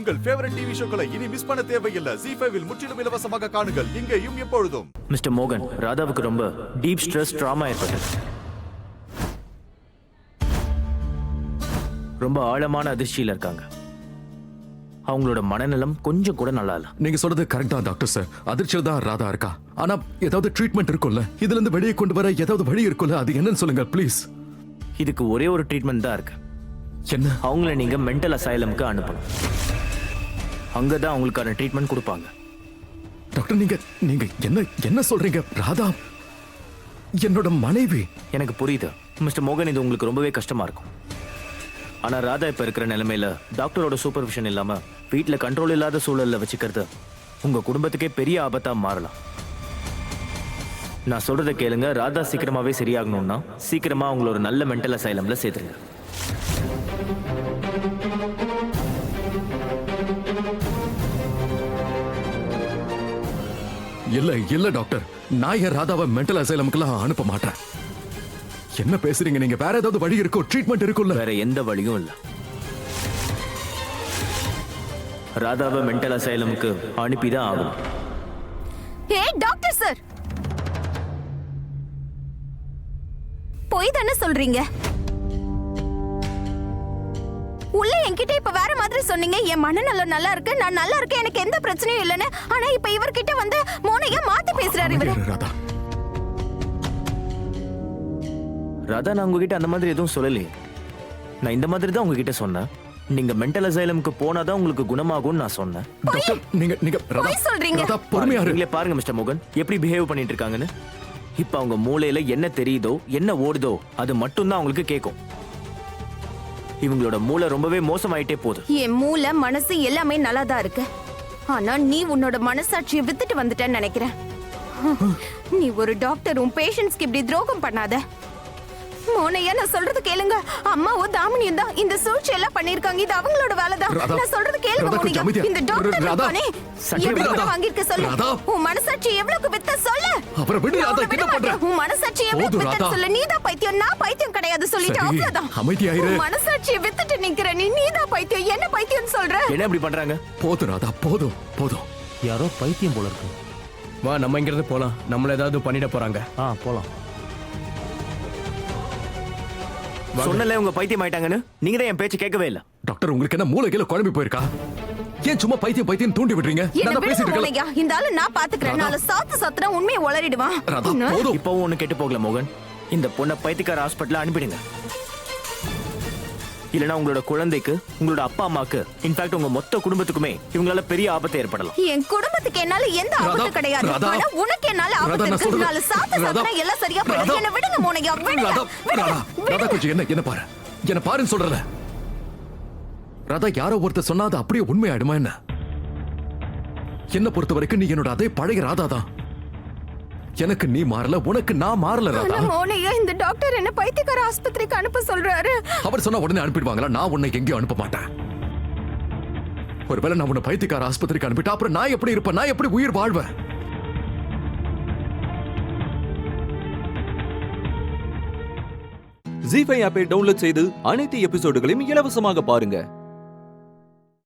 உங்கள் favourite TV ஷோக்களை இனி miss பண்ண தேவையில்லை. ZEE5 இல் முற்றிலும் இலவசமாக காணுங்கள். இங்கேயும் எப்பொழுதும். மிஸ்டர் மோகன், ராதாவுக்கு ரொம்ப டீப் ஸ்ட்ரெஸ் ட்ராமா ஏற்பட்டது. ரொம்ப ஆழமான அதிர்ச்சியில இருக்காங்க. அவங்களோட மனநலம் கொஞ்சம் கூட நல்லா இல்ல. நீங்க சொல்றது கரெக்டா டாக்டர் சார். அதிர்ச்சியில தான் ராதா இருக்கா. ஆனா ஏதாவது ட்ரீட்மெண்ட் இருக்கும்ல, இதுல இருந்து வெளியே கொண்டு வர ஏதாவது வழி இருக்கும்ல, அது என்னன்னு சொல்லுங்க ப்ளீஸ். இதுக்கு ஒரே ஒரு ட்ரீட்மெண்ட் தான் இருக்கு. என்ன? அவங்கள நீங்க மென்டல் அசைலமுக்கு அனுப்பணும். அங்கதான் அவங்களுக்கான ட்ரீட்மெண்ட் கொடுப்பாங்க. டாக்டர் நீங்க நீங்க என்ன என்ன சொல்றீங்க? ராதா என்னோட மனைவி. எனக்கு புரியுது மிஸ்டர் மோகன், இது உங்களுக்கு ரொம்பவே கஷ்டமா இருக்கும். ஆனா ராதா இப்ப இருக்கிற நிலைமையில டாக்டரோட சூப்பர்விஷன் இல்லாம வீட்டுல கண்ட்ரோல் இல்லாத சூழல்ல வச்சுக்கிறது உங்க குடும்பத்துக்கே பெரிய ஆபத்தா மாறலாம். நான் சொல்றதை கேளுங்க. ராதா சீக்கிரமாவே சரியாகணும்னா சீக்கிரமா அவங்கள ஒரு நல்ல மென்டல் அசைலம்ல சேர்த்துருங்க. இல்ல இல்ல டாக்டர், நான் என் ராதாவை மென்டல் அசைலமுக்குலாம் அனுப்ப மாட்டேன். என்ன பேசுறீங்க நீங்க? வேற ஏதாவது வழி இருக்கோ? ட்ரீட்மெண்ட் இருக்குல்ல? வேற எந்த வழியும் இல்ல. ராதாவை மென்டல் அசைலமுக்கு அனுப்பிதான் ஆகணும். ஏய் டாக்டர் சார், போய் தானே சொல்றீங்க? உள்ள என்கிட்ட இப்ப வேற மாதிரி சொன்னீங்க. என் மனநலம் நல்லா இருக்கு, நான் நல்லா இருக்கேன், எனக்கு எந்த பிரச்சனையும் இல்லைன்னு. ஆனா இப்ப இவர்கிட்ட வந்து மோனையா மாத்தி பேசுறாரு இவரு. ராதா ராதா, நான் உங்ககிட்ட அந்த மாதிரி எதுவும் சொல்லலையே. நான் இந்த மாதிரி தான் உங்ககிட்ட சொன்னேன். நீங்க மென்டல் அசைலமுக்கு போனாதான் உங்களுக்கு குணமாகும்னு நான் சொன்னேன். டாக்டர் நீங்க நீங்க ராதா போய் சொல்றீங்க. ராதா பொறுமையா இரு. நீங்களே பாருங்க மிஸ்டர் மோகன் எப்படி பிஹேவ் பண்ணிட்டு இருக்காங்கன்னு. இப்ப அவங்க மூளையில என்ன தெரியுதோ என்ன ஓடுதோ அது மட்டும்தான் அவங்களுக்கு கேட்கும். இவங்களோட மூளை ரொம்பவே மோசமாயிட்டே போகுது. என் மூளை மனசு எல்லாமே நல்லா தான் இருக்கு. ஆனா நீ உன்னோட மனசாட்சியை வித்துட்டு வந்துட்டேன்னு நினைக்கிறேன். நீ ஒரு டாக்டர், உன் பேஷண்ட்ஸ்க்கு இப்படி துரோகம் பண்ணாத. மோனையா நான் சொல்றது கேளுங்க. அம்மாவும் தாமினியும் தான் இந்த சூழ்ச்சி எல்லாம் பண்ணிருக்காங்க. இது அவங்களோட வேலை தான். நான் சொல்றது கேளுங்க மோனையா. இந்த டாக்டர் இருக்கானே, எவ்வளவு வாங்கிருக்க சொல்லு. உன் மனசாட்சி எவ்வளவுக்கு வித்த சொல்லு. அவரை விடு ராதா, என்ன பண்ற? உன் மனசாட்சி எவ்வளவுக்கு வித்த சொல்லு. நீதான் பைத்தியம், நான் பைத்தியம் கிடையாது சொல்லிட்டு அவ்வளவுதான். அமைதியாயிரு. உன் மனசாட்சியை வித்துட்டு நிக்கிற நீதான் பைத்தியம். என்ன பைத்தியம் சொல்ற? என்ன இப்படி பண்றாங்க? போதும் ராதா, போதும் போதும். யாரோ பைத்தியம் போல இருக்கு. வா நம்ம இங்கிருந்து போலாம். நம்மள ஏதாவது பண்ணிட போறாங்க. போலாம். சொன்னல உங்க பைத்தியம் ஆயிட்டாங்கன்னு. நீங்க தான் என் பேச்சு கேட்கவே இல்ல. டாக்டர் உங்களுக்கு என்ன மூளையில குழம்பி போயிருக்கா? ஏன் சும்மா பைத்தியம் பைத்தியம் தூண்டி விடுறீங்க? நான் பேசிட்டு இருக்கேன். இந்த ஆளு நான் பாத்துக்கிறேன். நாளை சாத்துனா உண்மையை உளறிடுவான். இப்பவும் ஒண்ணு கெட்டு போகல மோகன். இந்த பொண்ணை பைத்தியக்கார ஹாஸ்பிட்டல் அனுப்பிடுங்க. இல்லனா உங்களோட குழந்தைக்கு, உங்களோட அப்பா அம்மாக்கு, இன்ஃபேக்ட் உங்க மொத்த குடும்பத்துக்குமே இவங்களால பெரிய ஆபத்து ஏற்படலாம். என் குடும்பத்துக்கு என்னால எந்த ஆபத்தும் கிடையாது. ஆனா உனக்கு என்னால ஆபத்து இருக்கு. நாளை சாத்துனா எல்லாம் சரியா போயிடும். என்ன விடுங்க மோனையா, விடுங்க. ராதா கொஞ்சம் என்ன பாரு, என்ன பாருன்னு சொல்றல. ராதா யாரோ ஒருத்தர் சொன்னா அது அப்படியே உண்மையாயிடுமா என்ன? என்ன பொறுத்த வரைக்கும் நீ என்னோட அதே பழைய ராதா தான். எனக்கு நீ மாறல, உனக்கு நான் மாறல ராதா. மோனையா, இந்த டாக்டர் என்ன பைத்தியக்கார ஆஸ்பத்திரிக்கு அனுப்ப சொல்றாரு. அவர் சொன்னா உடனே அனுப்பிடுவாங்களா? நான் உன்னை எங்கேயும் அனுப்ப மாட்டேன். ஒருவேளை நான் உன்னை பைத்தியக்கார ஆஸ்பத்திரிக்கு அனுப்பிட்டா அப்புறம் நான் எப்படி இருப்பேன்? நான் எப்படி உயிர் வாழ்வேன்? ZEE5 ஆப்பை டவுன்லோட் செய்து அனைத்து எபிசோடுகளையும் இலவசமாக பாருங்க.